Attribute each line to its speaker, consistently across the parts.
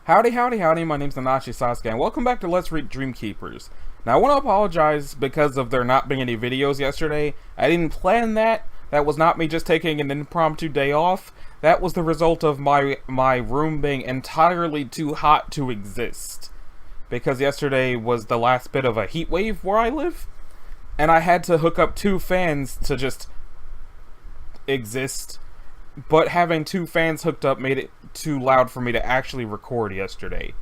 Speaker 1: Howdy, howdy, howdy, my name's un-shady, and welcome back to Let's Read Dreamkeepers. Now, I want to apologize because of there not being any videos yesterday. I didn't plan that. That was not me just taking an impromptu day off. That was the result of my room being entirely too hot to exist. Because yesterday was the last bit of a heat wave where I live, and I had to hook up 2 fans to just exist. But having 2 fans hooked up made it too loud for me to actually record yesterday.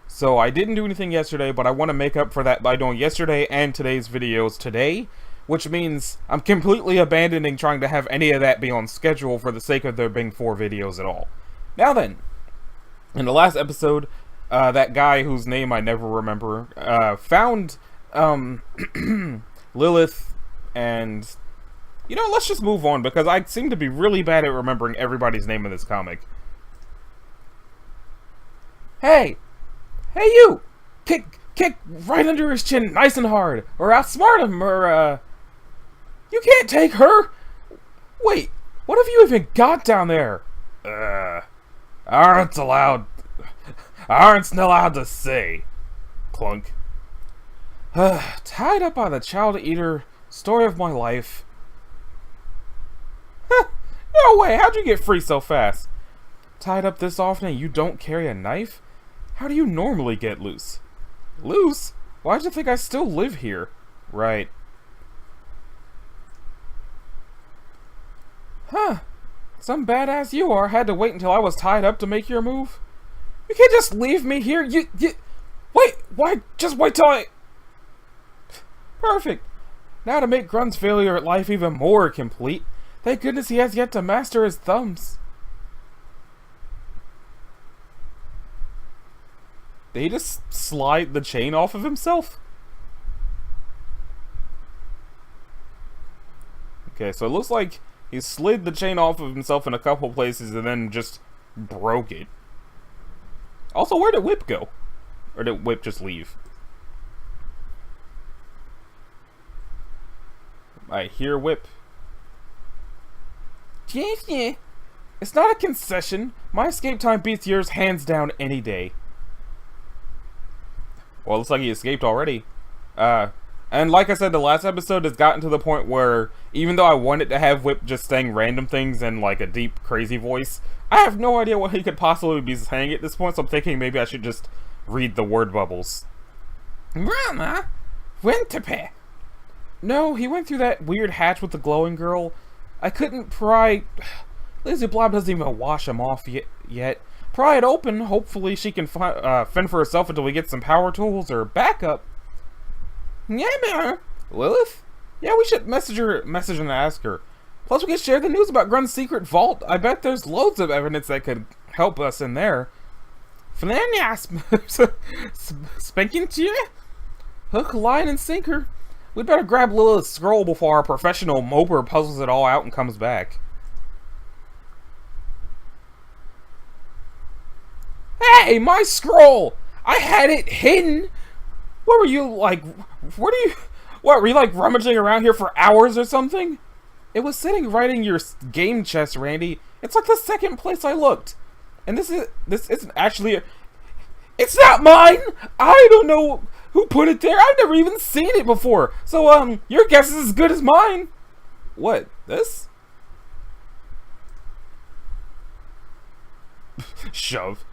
Speaker 1: So I didn't do anything yesterday, but I want to make up for that by doing yesterday and today's videos today, which means I'm completely abandoning trying to have any of that be on schedule for the sake of there being 4 videos at all. Now then, in the last episode, that guy whose name I never remember, found, Lilith, and you know, let's just move on, because I seem to be really bad at remembering everybody's name in this comic. Hey! Hey you! Kick right under his chin nice and hard, or outsmart him, or, you can't take her! Wait, what have you even got down there? Aren't allowed to say. Clunk. Tied up by the child eater, story of my life. No way, how'd you get free so fast? Tied up this often and you don't carry a knife? How do you normally get loose? Loose? Why'd you think I still live here? Right. Huh. Some badass you are had to wait until I was tied up to make your move? You can't just leave me here, wait, why, just wait till I... Perfect. Now to make Grun's failure at life even more complete, thank goodness he has yet to master his thumbs. Did he just slide the chain off of himself? Okay, so it looks like he slid the chain off of himself in a couple places and then just broke it. Also, where did Whip go? Or did Whip just leave? I hear Whip. Yeah. It's not a concession. My escape time beats yours hands down any day. Well, it looks like he escaped already. And like I said, the last episode has gotten to the point where even though I wanted to have Whip just saying random things in like a deep, crazy voice, I have no idea what he could possibly be saying at this point, so I'm thinking maybe I should just read the word bubbles. Grandma went to pay. No, he went through that weird hatch with the glowing girl. I couldn't pry... Lazy Blob doesn't even wash him off yet. Pry it open. Hopefully she can fend for herself until we get some power tools or backup. Yeah, Lilith? Yeah, we should message and ask her. Plus we can share the news about Grun's secret vault. I bet there's loads of evidence that could help us in there. Spanking to you? Hook, line, and sinker. We'd better grab Lilith's scroll before our professional moper puzzles it all out and comes back. Hey, my scroll! I had it hidden! What were you, like, what were you, like, rummaging around here for hours or something? It was sitting right in your game chest, Randy. It's like the second place I looked. And this isn't actually it's not mine! I don't know who put it there. I've never even seen it before. So, your guess is as good as mine. What? This? Shove.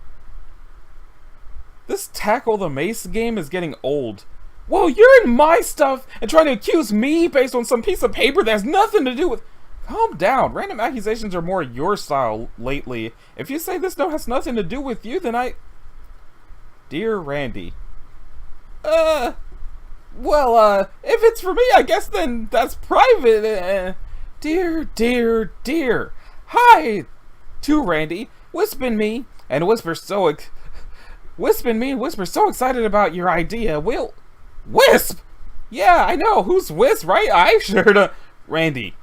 Speaker 1: This tackle the mace game is getting old. Whoa, you're in my stuff and trying to accuse me based on some piece of paper that has nothing to do with... Calm down. Random accusations are more your style lately. If you say this note has nothing to do with you, then I... Dear Randy. Well, if it's for me, I guess then that's private. Dear. Hi, to Randy. Whisper me and Whisper so excited about your idea. Will Wisp? Yeah, I know. Who's Wisp, right? I sure to Randy.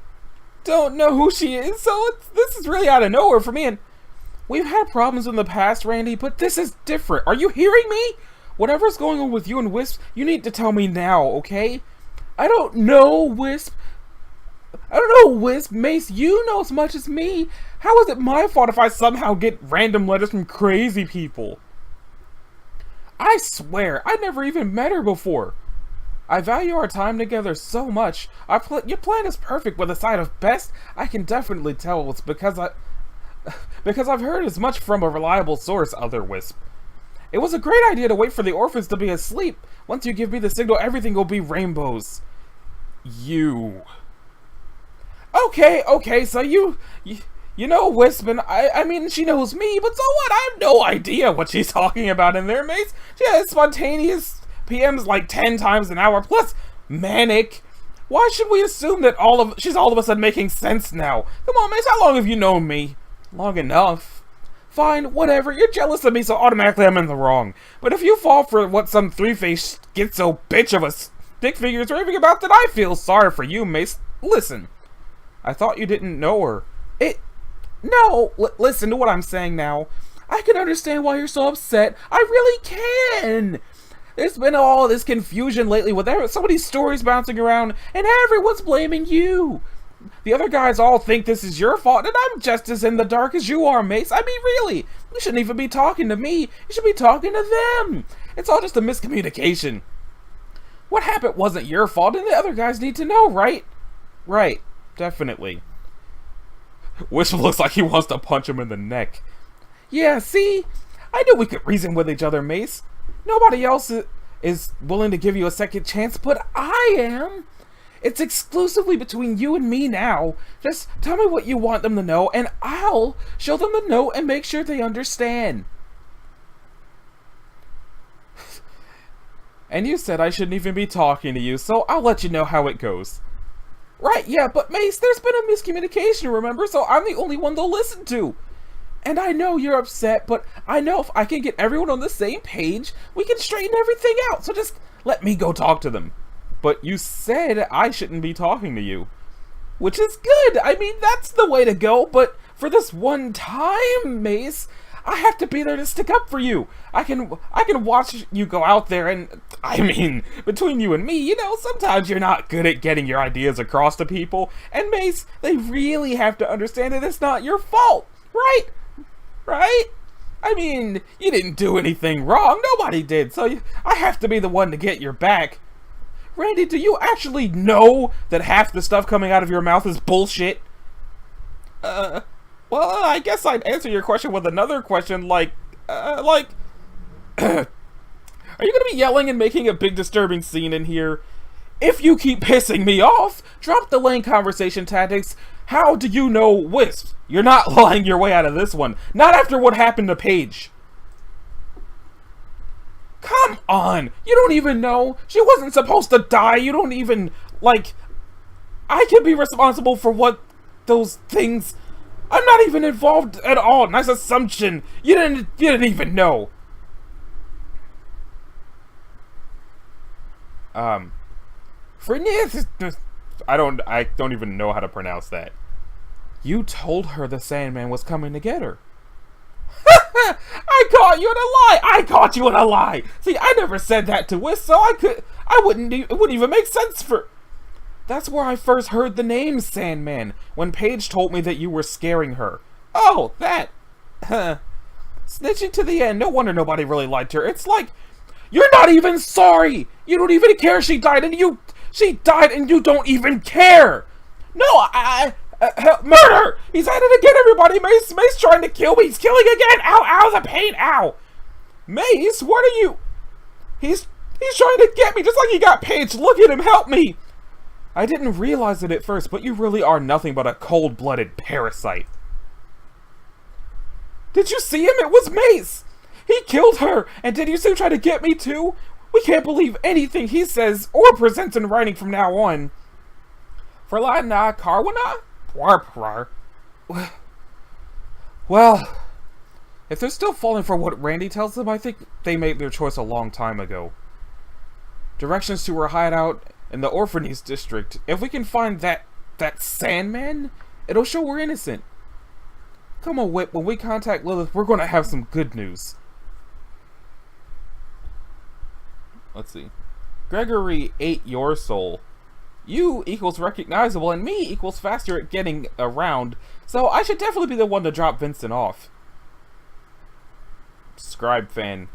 Speaker 1: Don't know who she is, so this is really out of nowhere for me, and we've had problems in the past, Randy, but this is different. Are you hearing me? Whatever's going on with you and Wisp, you need to tell me now, okay? I don't know, Wisp. Mace, you know as much as me. How is it my fault if I somehow get random letters from crazy people? I swear, I never even met her before. I value our time together so much. Your plan is perfect with a side of best. I can definitely tell it's because I've heard as much from a reliable source, Other Wisp. It was a great idea to wait for the orphans to be asleep. Once you give me the signal, everything will be rainbows. You. Okay, so you know Wisp, and I mean, she knows me, but so what? I have no idea what she's talking about in there, mates. She has spontaneous PMs like 10 times an hour, plus manic. Why should we assume that she's all of a sudden making sense now? Come on, mates, how long have you known me? Long enough. Fine, whatever, you're jealous of me, so automatically I'm in the wrong. But if you fall for what some three-faced schizo bitch of a stick figure is raving about, then I feel sorry for you, mates. Listen, I thought you didn't know her. No, listen to what I'm saying now. I can understand why you're so upset. I really can. There's been all this confusion lately with so many stories bouncing around, and everyone's blaming you. The other guys all think this is your fault, and I'm just as in the dark as you are, mates. I mean, really, you shouldn't even be talking to me. You should be talking to them. It's all just a miscommunication. What happened wasn't your fault, and the other guys need to know, right? Right, definitely. Wisp looks like he wants to punch him in the neck. Yeah, see? I knew we could reason with each other, Mace. Nobody else is willing to give you a second chance, but I am. It's exclusively between you and me now. Just tell me what you want them to know, and I'll show them the note and make sure they understand. And you said I shouldn't even be talking to you, so I'll let you know how it goes. Right, yeah, but Mace, there's been a miscommunication, remember? So I'm the only one they'll listen to. And I know you're upset, but I know if I can get everyone on the same page, we can straighten everything out. So just let me go talk to them. But you said I shouldn't be talking to you. Which is good. I mean, that's the way to go. But for this one time, Mace, I have to be there to stick up for you. I can watch you go out there, and I mean, between you and me, you know, sometimes you're not good at getting your ideas across to people. And Mace, they really have to understand that it's not your fault, right? Right? I mean, you didn't do anything wrong. Nobody did. So I have to be the one to get your back. Randy, do you actually know that half the stuff coming out of your mouth is bullshit? Well, I guess I'd answer your question with another question, like, are you gonna be yelling and making a big disturbing scene in here? If you keep pissing me off, drop the lame conversation tactics. How do you know Wisp? You're not lying your way out of this one. Not after what happened to Paige. Come on! You don't even know. She wasn't supposed to die. You don't even, like... I can be responsible for what those things... I'm not even involved at all. Nice assumption. You didn't even know. I don't even know how to pronounce that. You told her the Sandman was coming to get her. I caught you in a lie. I caught you in a lie. See, I never said that to Wisp, so it wouldn't even make sense for... That's where I first heard the name Sandman, when Paige told me that you were scaring her. Oh, that. Snitching to the end. No wonder nobody really liked her. It's like, you're not even sorry. You don't even care she died, and you don't even care. No, murder! He's at it again, everybody! Mace trying to kill me! He's killing again! Ow, ow, the pain, ow! Mace, what are you... He's trying to get me, just like he got Paige! Look at him, help me! I didn't realize it at first, but you really are nothing but a cold-blooded parasite. Did you see him? It was Mace! He killed her! And did you see him try to get me too? We can't believe anything he says or presents in writing from now on. Verlana Karwana? Well, if they're still falling for what Randy tells them, I think they made their choice a long time ago. Directions to her hideout in the orphanage district. If we can find that Sandman, it'll show we're innocent. Come on, Whip, when we contact Lilith, we're gonna have some good news. Let's see. Gregory ate your soul. You equals recognizable, and me equals faster at getting around, so I should definitely be the one to drop Vincent off. Scribe fan.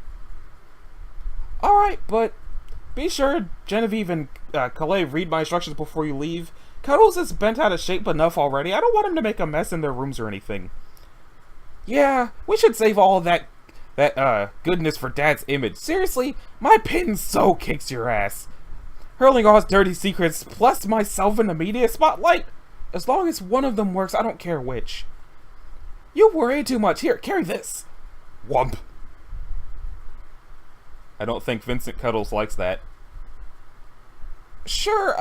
Speaker 1: Alright, but be sure Genevieve and Calais read my instructions before you leave. Cuddles is bent out of shape enough already. I don't want him to make a mess in their rooms or anything. Yeah, we should save all of that goodness for Dad's image. Seriously, my pin so kicks your ass. Hurling all his dirty secrets, plus myself in the media spotlight. As long as one of them works, I don't care which. You worry too much. Here, carry this. Wump. I don't think Vincent Cuddles likes that. Sure,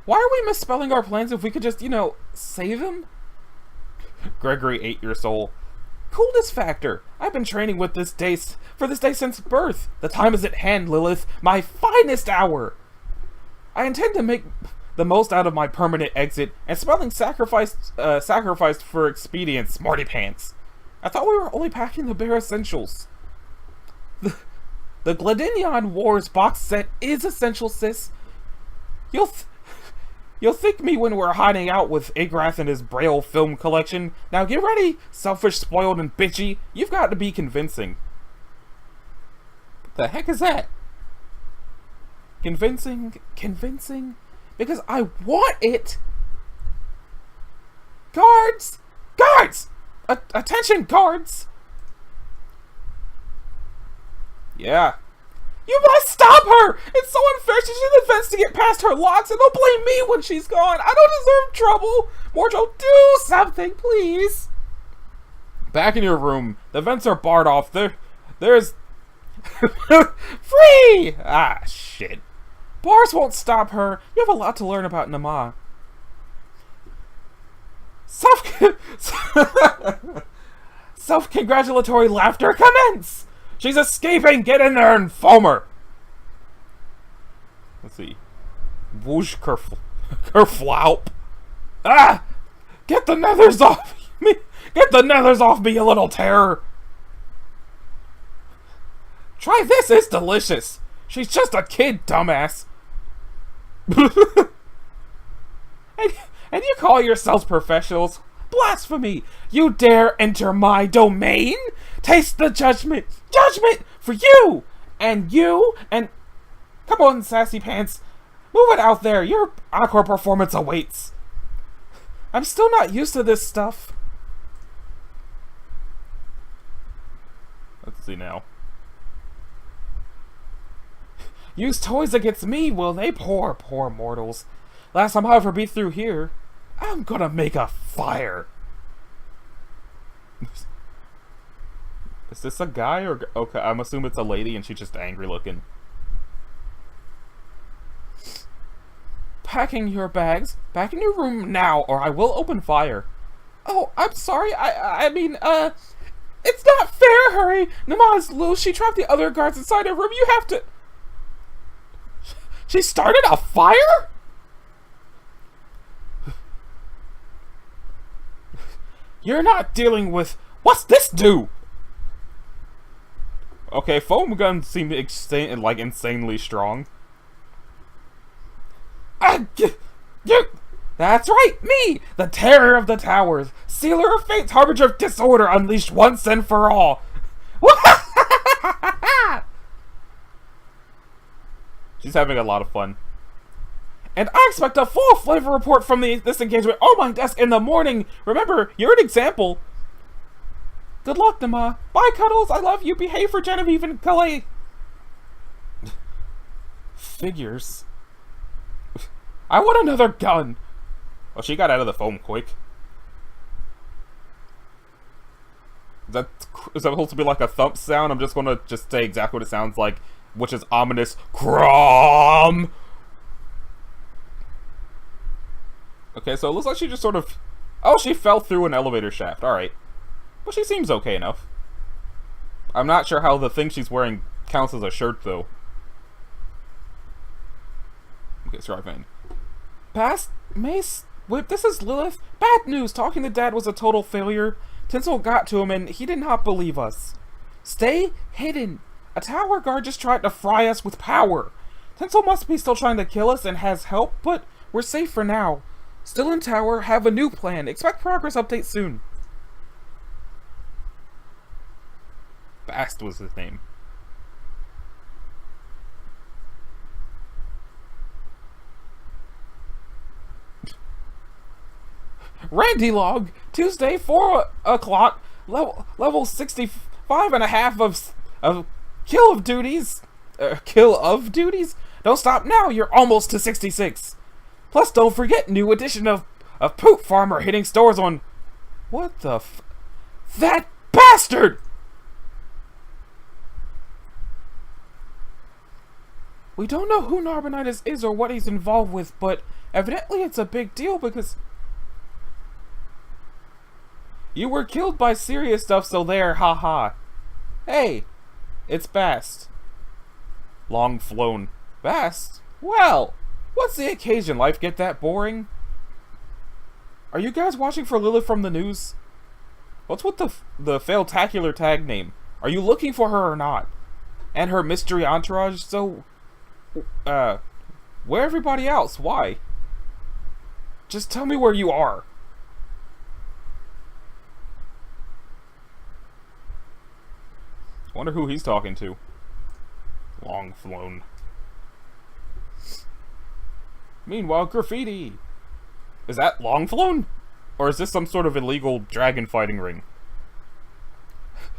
Speaker 1: why are we misspelling our plans if we could just, save him? Gregory ate your soul. Coolness factor. I've been training for this day since birth. The time is at hand, Lilith. My finest hour. I intend to make the most out of my permanent exit, and spelling sacrificed for expedience, smarty pants. I thought we were only packing the bare essentials. The Gladinion Wars box set is essential, sis. You'll think me when we're hiding out with Agrath and his Braille film collection. Now get ready, selfish, spoiled, and bitchy. You've got to be convincing. What the heck is that? Convincing? Because I want it! Guards! Guards! Attention, guards! Yeah. You must stop her! It's so unfair. She's in the fence to get past her locks, and they'll blame me when she's gone. I don't deserve trouble. Mordro, do something, please. Back in your room. The vents are barred off. There's... Free! Ah, shit. Bars won't stop her. You have a lot to learn about Nama. Self-congratulatory laughter commence! She's escaping! Get in there and foam her! Let's see. Whoosh kerflaup. Ah! Get the nethers off me! Get the nethers off me, you little terror! Try this, it's delicious! She's just a kid, dumbass! and you call yourselves professionals? Blasphemy! You dare enter my domain? Taste the judgment! Judgment for you! And you, and... Come on, sassy pants. Move it out there. Your encore performance awaits. I'm still not used to this stuff. Let's see now. Use toys against me, will they? Poor mortals. Last time I'll ever be through here. I'm gonna make a fire. Is this a guy or... Okay, I'm assuming it's a lady and she's just angry looking. Packing your bags. Back in your room now or I will open fire. Oh, I'm sorry. I mean, it's not fair, Hurry. Nama's loose. She trapped the other guards inside her room. You have to... She started a fire? You're not dealing with... What's this do? Okay, foam guns seem insanely strong. That's right, me! The terror of the towers. Sealer of fates, harbinger of disorder, unleashed once and for all. She's having a lot of fun. And I expect a full flavor report from this engagement on my desk in the morning. Remember, you're an example. Good luck, Nama. Bye, Cuddles. I love you. Behave for Genevieve and Calais. Figures. I want another gun. Well, she got out of the foam quick. Is that supposed to be like a thump sound? I'm just gonna say exactly what it sounds like, which is ominous. Crom. Okay, so it looks like she just sort of... Oh, she fell through an elevator shaft. Alright. But she seems okay enough. I'm not sure how the thing she's wearing counts as a shirt, though. Okay, strive in. Past Mace Whip, this is Lilith. Bad news, talking to Dad was a total failure. Tinsel got to him and he did not believe us. Stay hidden. A tower guard just tried to fry us with power. Tinsel must be still trying to kill us and has help, but we're safe for now. Still in tower, have a new plan. Expect progress update soon. Bast was his name. Randy Log, Tuesday, 4 o'clock, level 65 and a half of kill of duties. Kill of duties? Don't stop now, you're almost to 66. Plus, don't forget, new edition of Poop Farmer hitting stores on... What the That bastard! We don't know who Narbonaitis is or what he's involved with, but evidently it's a big deal because... You were killed by serious stuff, so there, haha. Hey, it's Bast. Long flown. Bast? Well, what's the occasion? Life get that boring? Are you guys watching for Lilith from the news? What's with the fail-tacular tag name? Are you looking for her or not? And her mystery entourage? So, where everybody else? Why? Just tell me where you are. I wonder who he's talking to. Long flown. Meanwhile, graffiti. Is that long flown? Or is this some sort of illegal dragon fighting ring?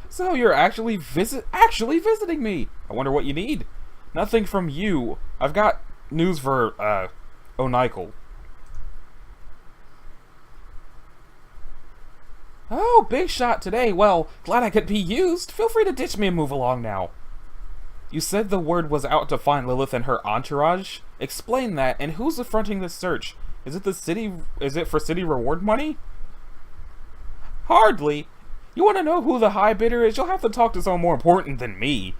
Speaker 1: So you're actually visiting me. I wonder what you need. Nothing from you. I've got news for O'Nykel. Oh, big shot today. Well, glad I could be used. Feel free to ditch me and move along now. You said the word was out to find Lilith and her entourage? Explain that, and who's affronting this search? Is it for city reward money? Hardly. You want to know who the high bidder is? You'll have to talk to someone more important than me.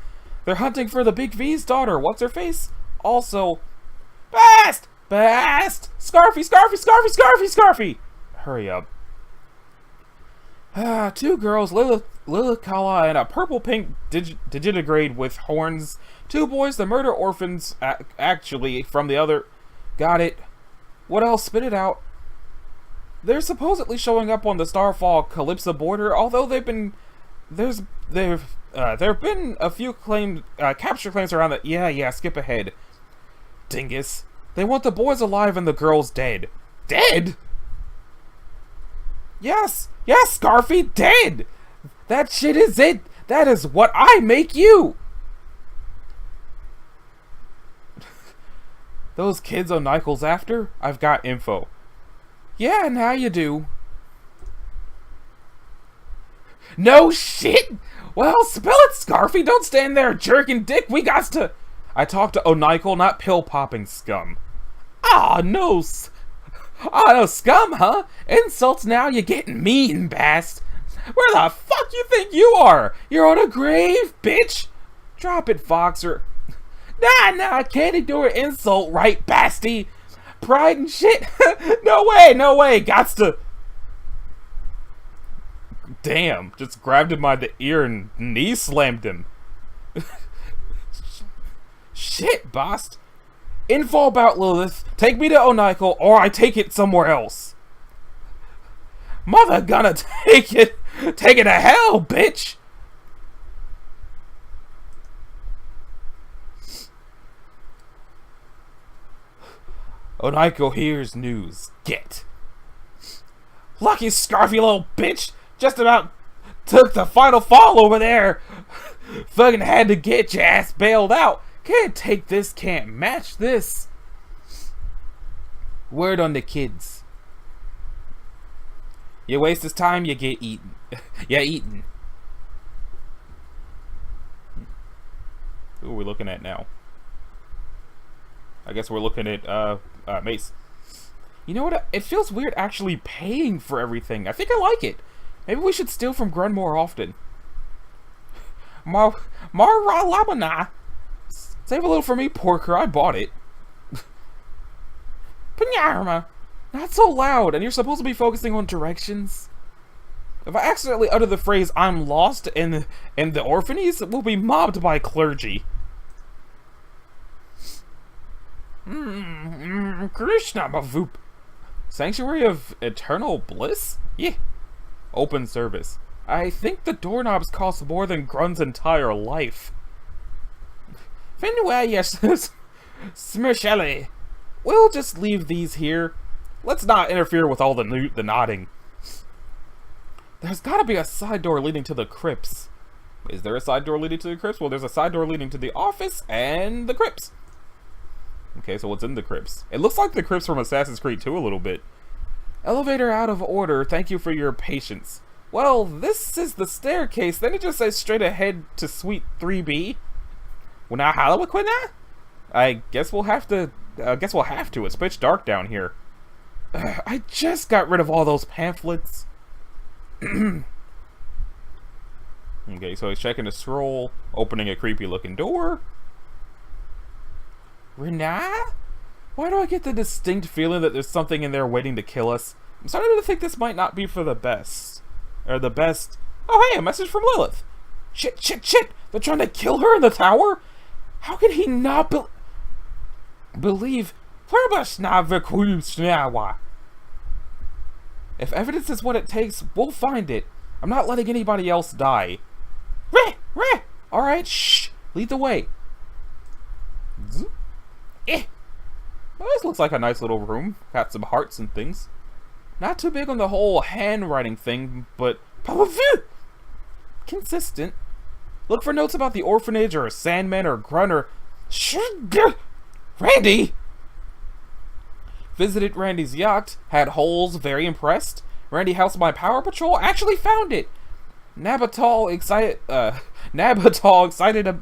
Speaker 1: They're hunting for the Big V's daughter. What's her face? Also... Bast! Scarfy! Scarfy! Hurry up. Two girls, Lilith Kala and a purple-pink digitigrade with horns. Two boys, the murder orphans, actually, from the other... Got it. What else? Spit it out. They're supposedly showing up on the Starfall Calypso border, although there have been a few capture claims around that. Yeah, skip ahead. Dingus. They want the boys alive and the girls dead. Dead? Yes, Scarfy, dead! That shit is it! That is what I make you! Those kids O'Nykel's after? I've got info. Yeah, now you do. No shit! Well, spell it, Scarfy! Don't stand there jerking dick! We got to... I talked to O'Nykel, not pill-popping scum. Ah, no scum, huh? Insults now, you're getting mean, Bast. Where the fuck you think you are? You're on a grave, bitch! Drop it, Fox, or... Nah, can't ignore an insult, right, Basty? Pride and shit? No way, gots to... Damn, just grabbed him by the ear and knee slammed him. Shit, Bast. Info about Lilith, take me to O'Nykel, or I take it somewhere else. Mother gonna take it to hell, bitch! O'Nykel hears news. Get. Lucky Scarfy little bitch! Just about took the final fall over there! Fucking had to get your ass bailed out! Can't take this, can't match this. Word on the kids. You waste his time, you get eaten. Yeah, eaten. Who are we looking at now? I guess we're looking at, Mace. You know what? It feels weird actually paying for everything. I think I like it. Maybe we should steal from Grun more often. Mara Labana. Save a little for me, porker. I bought it. Panyarma. Not so loud, and you're supposed to be focusing on directions. If I accidentally utter the phrase, I'm lost in the orphanies, we'll be mobbed by clergy. Krishna Mavoop. Sanctuary of Eternal Bliss? Yeah. Open service. I think the doorknobs cost more than Grun's entire life. Finway, yes, Smirchelli. We'll just leave these here. let's not interfere with all the nodding. There's gotta be a side door leading to the crypts. Is there a side door leading to the crypts? Well, there's a side door leading to the office and the crypts. Okay, so what's in the crypts? It looks like the crypts from Assassin's Creed 2 a little bit. Elevator out of order. Thank you for your patience. Well, this is the staircase. Then it just says straight ahead to Suite 3B. Well, now Halloween? I guess we'll have to. It's pitch dark down here. I just got rid of all those pamphlets. Okay, so he's checking the scroll, opening a creepy looking door. Renee? Why do I get the distinct feeling that there's something in there waiting to kill us? I'm starting to think this might not be for the best. Or the best. Oh hey, a message from Lilith. Shit. They're trying to kill her in the tower? How can he not believe? If evidence is what it takes, we'll find it. I'm not letting anybody else die. Alright, shh. Lead the way. Well, this looks like a nice little room. Got some hearts and things. Not too big on the whole handwriting thing, but consistent. Look for notes about the orphanage or a Sandman or a Grunner. Randy! Visited Randy's yacht. Had holes. Very impressed. Randy housed my power patrol. Actually found it. Nabatal excited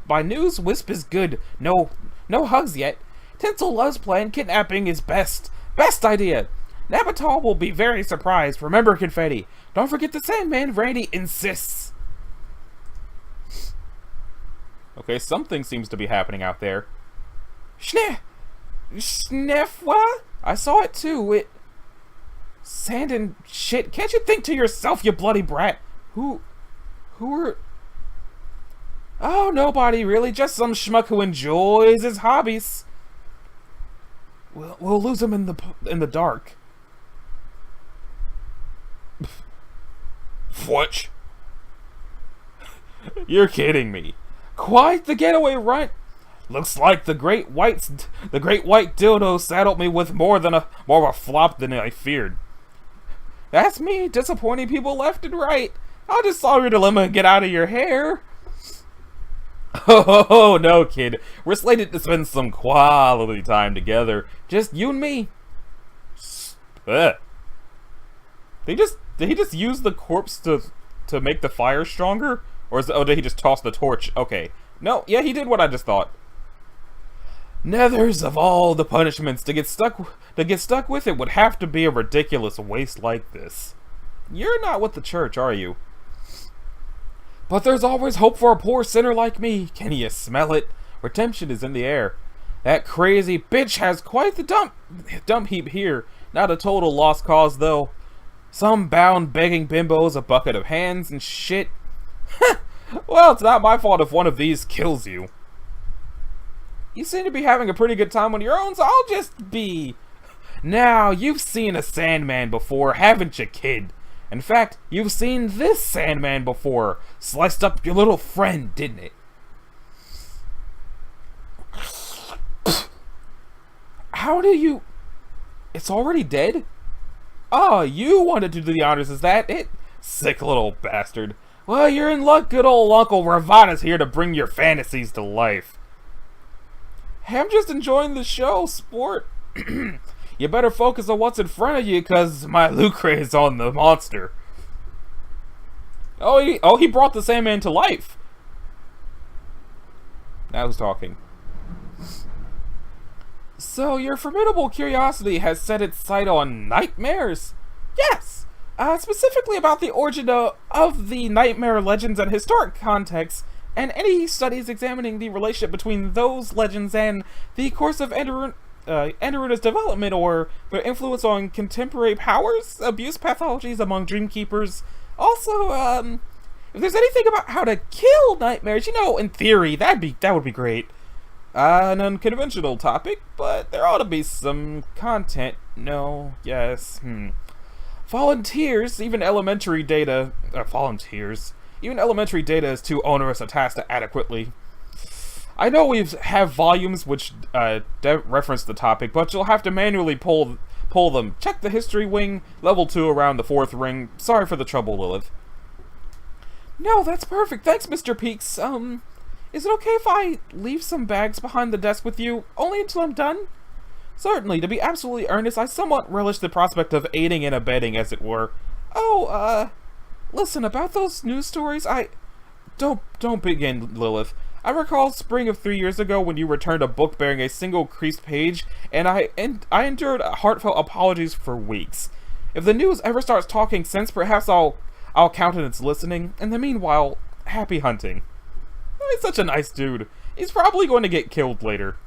Speaker 1: by news. Wisp is good. No hugs yet. Tinsel loves plan. Kidnapping is best. Best idea. Nabatal will be very surprised. Remember, confetti. Don't forget the Sandman. Randy insists. Okay, something seems to be happening out there. Snefwa? I saw it too. Sand and shit. Can't you think to yourself, you bloody brat? Who are... Oh, nobody really. Just some schmuck who enjoys his hobbies. We'll lose him in the dark. What? You're kidding me. Quite the getaway runt. Looks like the great white dildo saddled me with more of a flop than I feared. That's me, disappointing people left and right. I'll just solve your dilemma and get out of your hair. Oh no, kid. We're slated to spend some quality time together. Just you and me. Did he just use the corpse to make the fire stronger? Or did he just toss the torch? Okay. No, yeah, he did what I just thought. Nethers of all the punishments to get stuck with it would have to be a ridiculous waste like this. You're not with the church, are you? But there's always hope for a poor sinner like me. Can you smell it? Redemption is in the air. That crazy bitch has quite the dump heap here. Not a total lost cause though. Some bound begging bimbos, a bucket of hands and shit. Well, it's not my fault if one of these kills you. You seem to be having a pretty good time on your own, so I'll just be... Now, you've seen a Sandman before, haven't you, kid? In fact, you've seen this Sandman before. Sliced up your little friend, didn't it? How do you... It's already dead? Oh, you wanted to do the honors, is that it? Sick little bastard. Well, you're in luck. Good old Uncle Ravana's here to bring your fantasies to life. Hey, I'm just enjoying the show, sport. You better focus on what's in front of you, cause my lucre is on the monster. Oh, he brought the Sandman to life. Now who's talking? So, your formidable curiosity has set its sight on nightmares? Yes! Specifically about the origin of the nightmare legends and historic contexts, and any studies examining the relationship between those legends and the course of Enderuna's development or their influence on contemporary powers, abuse pathologies among Dreamkeepers. Also, if there's anything about how to kill nightmares, you know, in theory, that would be great. An unconventional topic, but there ought to be some content. No, yes, Volunteers, even elementary data is too onerous a task to adequately. I know we have volumes which reference the topic, but you'll have to manually pull pull them. Check the history wing, level 2 around the 4th ring. Sorry for the trouble, Lilith. No, that's perfect. Thanks, Mr. Peaks. Is it okay if I leave some bags behind the desk with you? Only until I'm done? Certainly. To be absolutely earnest, I somewhat relish the prospect of aiding and abetting, as it were. Oh, listen, about those news stories, Don't begin, Lilith. I recall spring of 3 years ago when you returned a book bearing a single creased page, and I endured heartfelt apologies for weeks. If the news ever starts talking sense, perhaps I'll countenance listening. In the meanwhile, happy hunting. He's such a nice dude. He's probably going to get killed later.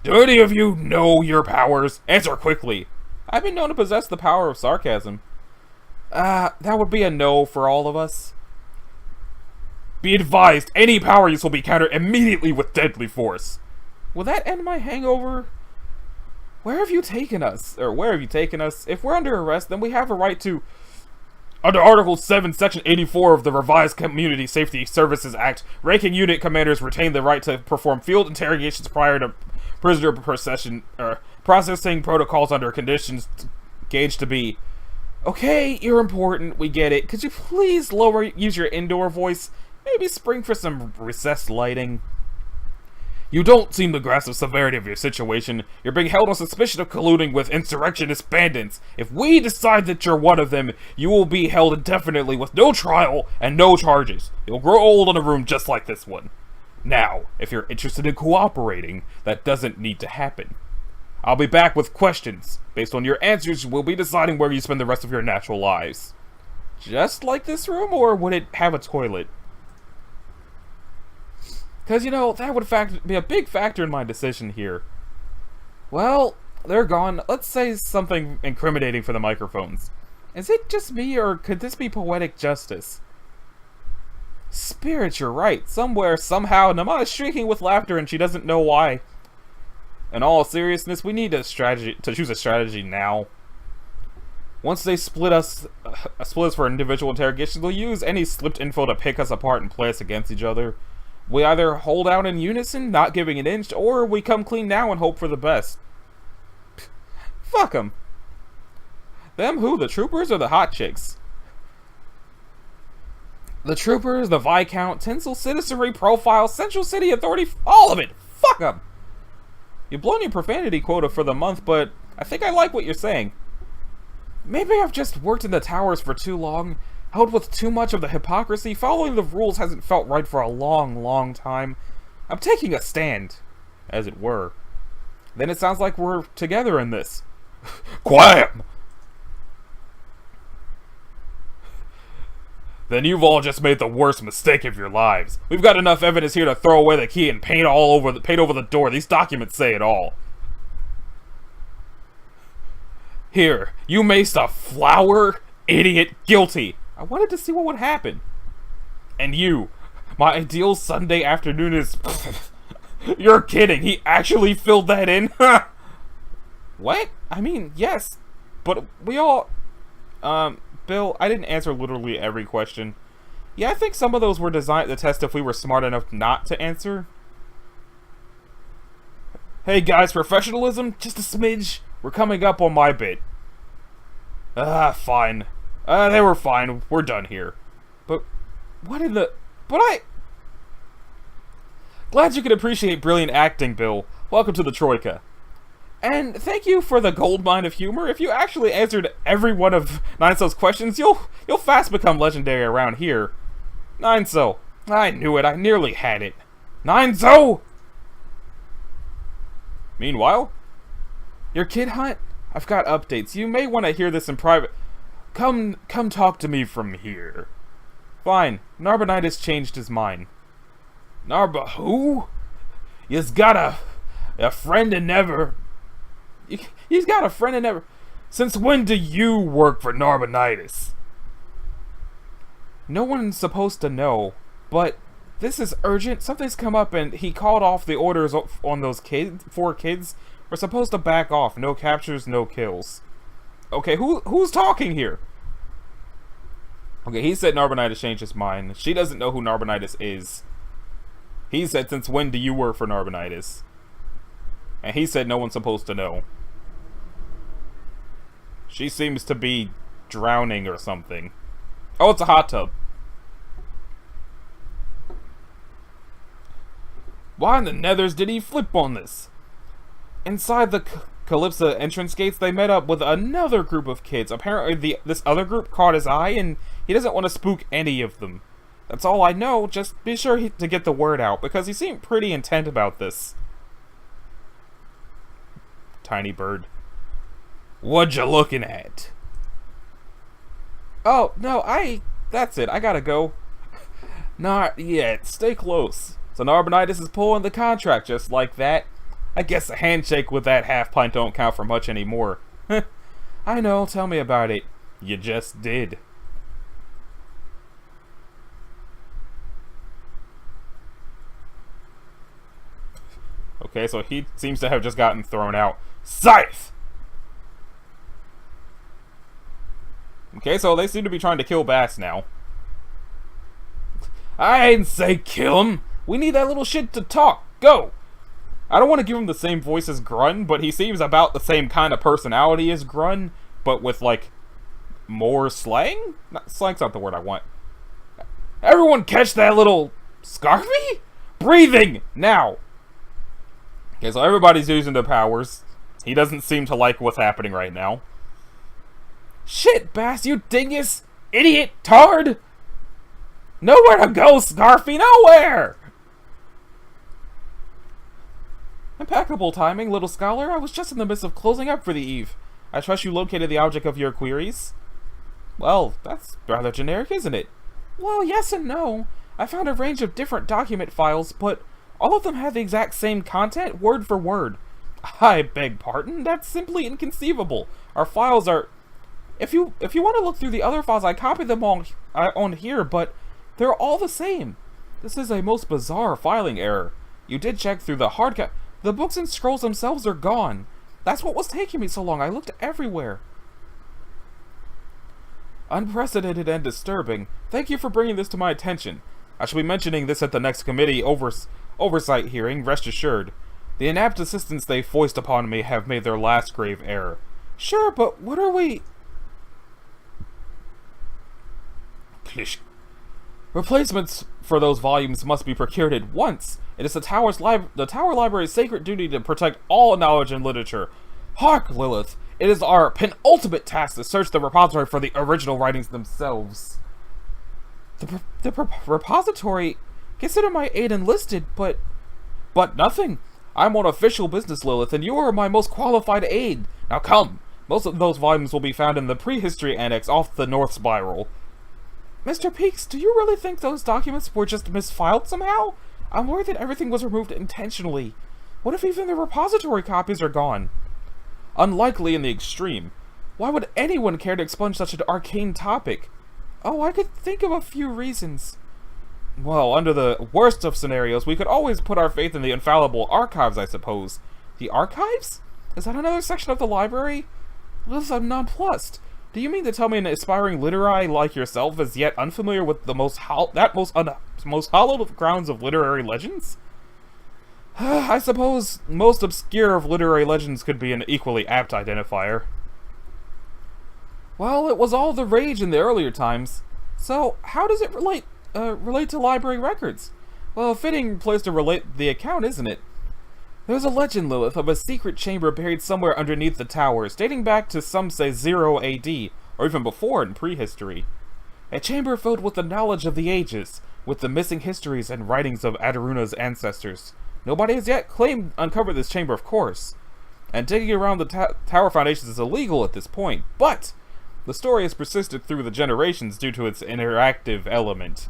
Speaker 1: Do any of you know your powers? Answer quickly. I've been known to possess the power of sarcasm. That would be a no for all of us. Be advised, any power use will be countered immediately with deadly force. Will that end my hangover? Where have you taken us? If we're under arrest, then we have a right to... Under Article 7, Section 84 of the Revised Community Safety Services Act, ranking unit commanders retain the right to perform field interrogations prior to prisoner processing protocols under conditions gauged to be... Okay, you're important, we get it. Could you please use your indoor voice? Maybe spring for some recessed lighting. You don't seem to grasp the severity of your situation. You're being held on suspicion of colluding with insurrectionist bandits. If we decide that you're one of them, you will be held indefinitely with no trial and no charges. You'll grow old in a room just like this one. Now, if you're interested in cooperating, that doesn't need to happen. I'll be back with questions. Based on your answers, we'll be deciding where you spend the rest of your natural lives. Just like this room, or would it have a toilet? Because, you know, that would be a big factor in my decision here. Well, they're gone. Let's say something incriminating for the microphones. Is it just me, or could this be poetic justice? Spirit, you're right. Somewhere, somehow, Nama is shrieking with laughter and she doesn't know why. In all seriousness, we need to choose a strategy now. Once they split us for individual interrogations, they'll use any slipped info to pick us apart and play us against each other. We either hold out in unison, not giving an inch, or we come clean now and hope for the best. Fuck them. Them who? The troopers or the hot chicks? The troopers, the Viscount, Tinsel, Citizenry, Profile, Central City Authority, all of it. Fuck them. You've blown your profanity quota for the month, but I think I like what you're saying. Maybe I've just worked in the towers for too long, held with too much of the hypocrisy. Following the rules hasn't felt right for a long, long time. I'm taking a stand, as it were. Then it sounds like we're together in this. Quiet! Then you've all just made the worst mistake of your lives. We've got enough evidence here to throw away the key and paint over the door. These documents say it all. Here, you maced a flower idiot guilty. I wanted to see what would happen. And you, my ideal Sunday afternoon is... You're kidding, he actually filled that in? What? I mean, yes, but we all... Bill, I didn't answer literally every question. Yeah, I think some of those were designed to test if we were smart enough not to answer. Hey guys, professionalism? Just a smidge. We're coming up on my bit. Fine. They were fine. We're done here. But, what in the... Glad you could appreciate brilliant acting, Bill. Welcome to the Troika. And thank you for the gold mine of humor. If you actually answered every one of Nineso's questions, you'll fast become legendary around here. Nineso. I knew it. I nearly had it. Nineso! Meanwhile, your kid hunt? I've got updates. You may want to hear this in private. Come talk to me from here. Fine. Narbonidus changed his mind. Narba who? You's got a friend and never... He's got a friend and never... Since when do you work for Narbonidus? No one's supposed to know, but this is urgent. Something's come up and he called off the orders on those 4 kids. We're supposed to back off. No captures, no kills. Okay, who's talking here? Okay, he said Narbonidus changed his mind. She doesn't know who Narbonidus is. He said, since when do you work for Narbonidus? And he said no one's supposed to know. She seems to be drowning or something. Oh, it's a hot tub. Why in the nethers did he flip on this? Inside the Calypso entrance gates, they met up with another group of kids. Apparently, this other group caught his eye, and he doesn't want to spook any of them. That's all I know. Just be sure to get the word out, because he seemed pretty intent about this. Tiny bird. What you looking at? Oh, no, that's it. I gotta go. Not yet. Stay close. So Narbonaitis is pulling the contract just like that. I guess a handshake with that half pint don't count for much anymore. I know, tell me about it. You just did. Okay, so he seems to have just gotten thrown out. Scythe! Okay, so they seem to be trying to kill Bass now. I didn't say kill him! We need that little shit to talk! Go! I don't want to give him the same voice as Grun, but he seems about the same kind of personality as Grun, but with, like, more slang? Slang's not the word I want. Everyone catch that little Scarfy? Breathing! Now! Okay, so everybody's using their powers. He doesn't seem to like what's happening right now. Shit, Bass, you dingus! Idiot! Tard! Nowhere to go, Scarfy! Nowhere! Impeccable timing, little scholar. I was just in the midst of closing up for the eve. I trust you located the object of your queries? Well, that's rather generic, isn't it? Well, yes and no. I found a range of different document files, but all of them have the exact same content, word for word. I beg pardon? That's simply inconceivable. Our files are... If you want to look through the other files, I copied them all on here, but they're all the same. This is a most bizarre filing error. You did check through the hard copy. The books and scrolls themselves are gone. That's what was taking me so long. I looked everywhere. Unprecedented and disturbing. Thank you for bringing this to my attention. I shall be mentioning this at the next committee oversight hearing, rest assured. The inept assistants they foist upon me have made their last grave error. Sure, but what are we... Replacements for those volumes must be procured at once. It is the Tower Library's sacred duty to protect all knowledge and literature. Hark, Lilith! It is our penultimate task to search the repository for the original writings themselves. The repository? Consider my aid enlisted, but nothing. I'm on official business, Lilith, and you are my most qualified aid. Now come. Most of those volumes will be found in the prehistory annex off the North Spiral. Mr. Peaks, do you really think those documents were just misfiled somehow? I'm worried that everything was removed intentionally. What if even the repository copies are gone? Unlikely in the extreme. Why would anyone care to expunge such an arcane topic? Oh, I could think of a few reasons. Well, under the worst of scenarios, we could always put our faith in the infallible archives, I suppose. The archives? Is that another section of the library? Liz, I'm nonplussed. Do you mean to tell me an aspiring literati like yourself is yet unfamiliar with the most hallowed of grounds of literary legends? I suppose most obscure of literary legends could be an equally apt identifier. Well, it was all the rage in the earlier times. So, how does it relate to library records? Well, a fitting place to relate the account, isn't it? There's a legend, Lilith, of a secret chamber buried somewhere underneath the towers, dating back to some say 0 AD, or even before in prehistory. A chamber filled with the knowledge of the ages, with the missing histories and writings of Adaruna's ancestors. Nobody has yet claimed to uncover this chamber, of course. And digging around the tower foundations is illegal at this point, but the story has persisted through the generations due to its interactive element.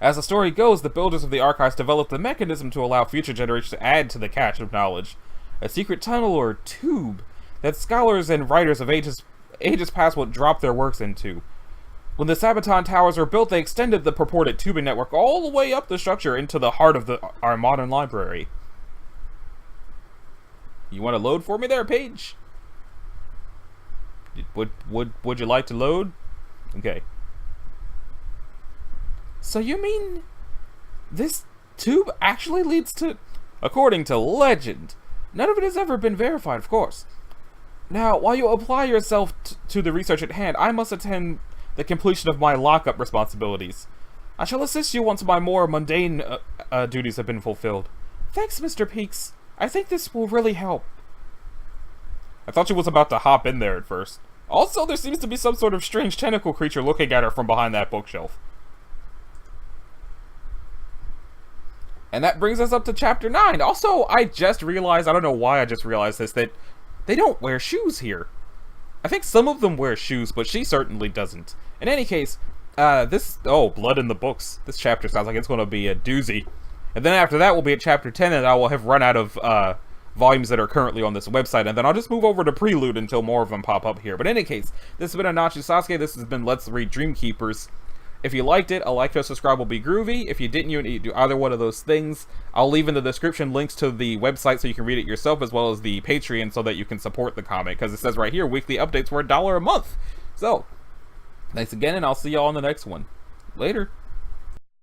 Speaker 1: As the story goes, the builders of the archives developed a mechanism to allow future generations to add to the cache of knowledge. A secret tunnel or tube that scholars and writers of ages past will drop their works into. When the Sabaton towers were built, they extended the purported tubing network all the way up the structure into the heart of our modern library. You want to load for me there, Paige? Would you like to load? Okay. So you mean this tube actually leads to... According to legend, None of it has ever been verified, of course. Now, while you apply yourself to the research at hand, I must attend the completion of my lockup responsibilities. I shall assist you once my more mundane duties have been fulfilled. Thanks, Mr. Peaks. I think this will really help. I thought she was about to hop in there at first. Also, there seems to be some sort of strange tentacle creature looking at her from behind that bookshelf. And that brings us up to Chapter 9. Also, I just realized, I don't know why I just realized this, that they don't wear shoes here. I think some of them wear shoes, but she certainly doesn't. In any case, blood in the books. This chapter sounds like it's going to be a doozy. And then after that, we'll be at Chapter 10, and I will have run out of, volumes that are currently on this website, and then I'll just move over to Prelude until more of them pop up here. But in any case, this has been un-shady Sasuke. This has been Let's Read Dreamkeepers. If you liked it, a like or subscribe will be groovy. If you didn't, you need to do either one of those things. I'll leave in the description links to the website so you can read it yourself, as well as the Patreon so that you can support the comic, because it says right here, weekly updates for $1 a month. So, thanks again, and I'll see y'all on the next one. Later.